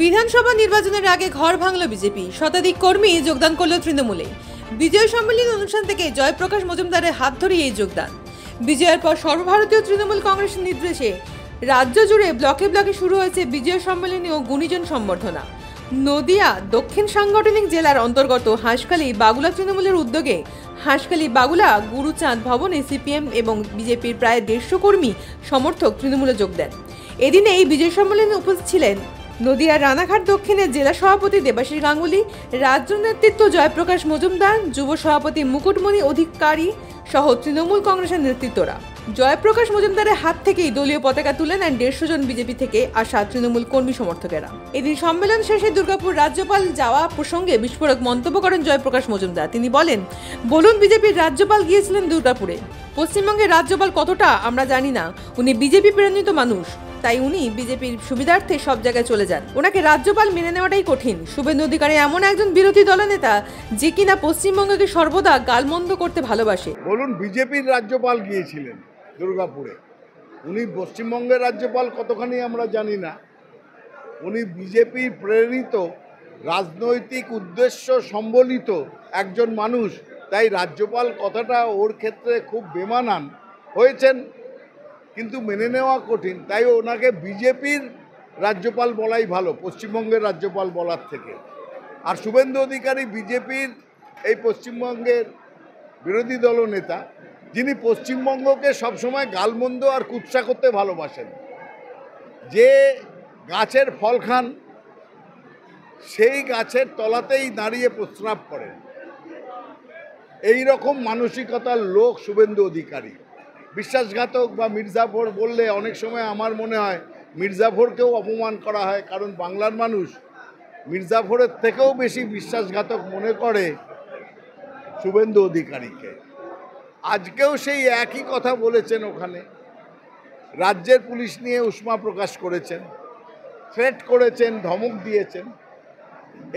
বিধানসভা নির্বাচনের আগে ঘর ভাঙল বিজেপি। শতাধিক কর্মী যোগদান করল তৃণমূলে। বিজয় সম্মেলন অনুষ্ঠান থেকে জয়প্রকাশ মজুমদারের হাত ধরে এই যোগদান। বিজয়ের পর সর্বভারতীয় তৃণমূল কংগ্রেসের নির্দেশে রাজ্য জুড়ে ব্লকে ব্লকে শুরু হয়েছে বিজয় সম্মেলনী ও গুণীজন সম্বর্ধনা। নদিয়া দক্ষিণ সাংগঠনিক জেলার অন্তর্গত হাঁসখালী বাগুলা তৃণমূলের উদ্যোগে হাঁসখালী বাগুলা গুরুচাঁদ ভবনে সিপিএম এবং বিজেপির প্রায় 150 কর্মী সমর্থক তৃণমূলে যোগ দেন। এদিনে এই বিজয় সম্মেলনে উপস্থিত ছিলেন নদিয়ার রানাঘাট দক্ষিণের জেলা সভাপতি দেবাশিস গাঙ্গুলি, রাজ্য নেতৃত্ব জয়প্রকাশ মজুমদার, যুব সভাপতি মুকুটমণি অধিকারী সহ তৃণমূল কংগ্রেসের নেতৃত্বরা। জয়প্রকাশ মজুমদারের হাত থেকেই দলীয় পতাকা তুলে নেন 150 জন বিজেপি থেকে আসা তৃণমূল কর্মী সমর্থকেরা। এদিন সম্মেলন শেষে দুর্গাপুর রাজ্যপাল যাওয়া প্রসঙ্গে বিস্ফোরক মন্তব্য করেন জয়প্রকাশ মজুমদার। তিনি বলেন, বলুন বিজেপির রাজ্যপাল গিয়েছিলেন দুর্গাপুরে। পশ্চিমবঙ্গের রাজ্যপাল কতটা আমরা জানি না, উনি বিজেপি প্রেরিত মানুষ, তাই উনি বিজেপির সুবিধার্থে সব জায়গায় চলে যান। ওনাকে রাজ্যপাল মেনে নেওয়াটাই কঠিন। শুভেন্দু অধিকারী এমন একজন বিরোধী দলনেতা যে কিনা পশ্চিমবঙ্গকে সর্বদা গালমন্দ করতে ভালোবাসে। বলুন বিজেপির রাজ্যপাল গিয়েছিলেন দুর্গাপুরে, উনি পশ্চিমবঙ্গের রাজ্যপাল কতখানি আমরা জানি না। উনি বিজেপি প্রেরিত রাজনৈতিক উদ্দেশ্য সম্বলিত একজন মানুষ, তাই রাজ্যপাল কথাটা ওর ক্ষেত্রে খুব বেমানান হয়েছেন, কিন্তু মেনে নেওয়া কঠিন। তাই ওনাকে বিজেপির রাজ্যপাল বলাই ভালো পশ্চিমবঙ্গের রাজ্যপাল বলার থেকে। আর শুভেন্দু অধিকারী বিজেপির এই পশ্চিমবঙ্গের বিরোধী দলনেতা, যিনি পশ্চিমবঙ্গকে সবসময় গালমন্দ আর কুৎসা করতে ভালোবাসেন। যে গাছের ফল খান সেই গাছের তলাতেই দাঁড়িয়ে প্রস্রাব করেন, এই রকম মানসিকতার লোক শুভেন্দু অধিকারী। বিশ্বাসঘাতক বা মির্জাফর বললে অনেক সময় আমার মনে হয় মির্জাফরকেও অপমান করা হয়, কারণ বাংলার মানুষ মির্জাফরের থেকেও বেশি বিশ্বাসঘাতক মনে করে শুভেন্দু অধিকারীকে। আজকেও সেই একই কথা বলেছেন, ওখানে রাজ্যের পুলিশ নিয়ে উষ্মা প্রকাশ করেছেন, থ্রেট করেছেন, ধমক দিয়েছেন।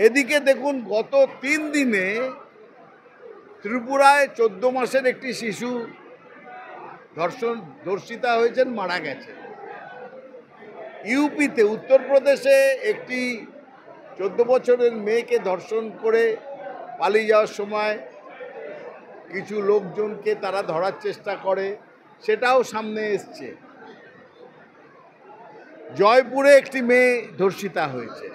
এদিকে দেখুন গত 3 দিনে ত্রিপুরায় 14 মাসের একটি শিশু ধর্ষিতা হয়েছেন, মারা গেছে। ইউপিতে উত্তরপ্রদেশে একটি 14 বছরের মেয়েকে ধর্ষণ করে পালিয়ে যাওয়ার সময় কিছু লোকজনকে তারা ধরার চেষ্টা করে, সেটাও সামনে এসছে। জয়পুরে একটি মেয়ে ধর্ষিতা হয়েছে।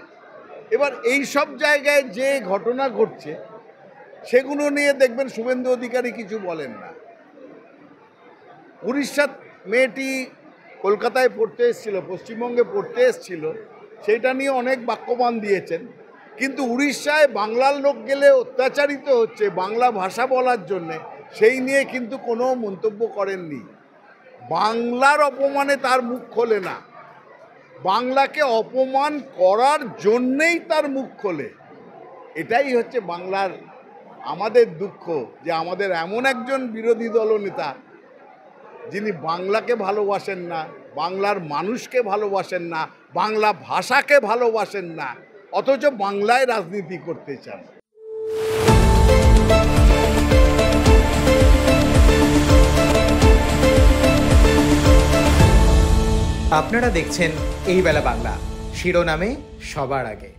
এবার এই সব জায়গায় যে ঘটনা ঘটছে সেগুলো নিয়ে দেখবেন শুভেন্দু অধিকারী কিছু বলেন না। উড়িষ্যার মেয়েটি কলকাতায় পড়তে এসেছিল, পশ্চিমবঙ্গে পড়তে এসেছিল, সেইটা নিয়ে অনেক বাক্যবাণ দিয়েছেন। কিন্তু উড়িষ্যায় বাংলার লোক গেলে অত্যাচারিত হচ্ছে বাংলা ভাষা বলার জন্যে, সেই নিয়ে কিন্তু কোনো মন্তব্য করেননি। বাংলার অপমানে তার মুখ খোলে না, বাংলাকে অপমান করার জন্যেই তার মুখ খোলে। এটাই হচ্ছে বাংলার আমাদের দুঃখ, যে আমাদের এমন একজন বিরোধী দলনেতা যিনি বাংলাকে ভালোবাসেন না, বাংলার মানুষকে ভালোবাসেন না, বাংলা ভাষাকে ভালোবাসেন না, অথচ বাংলায় রাজনীতি করতে চান। আপনারা দেখছেন এই বেলা বাংলা, শিরোনামে সবার আগে।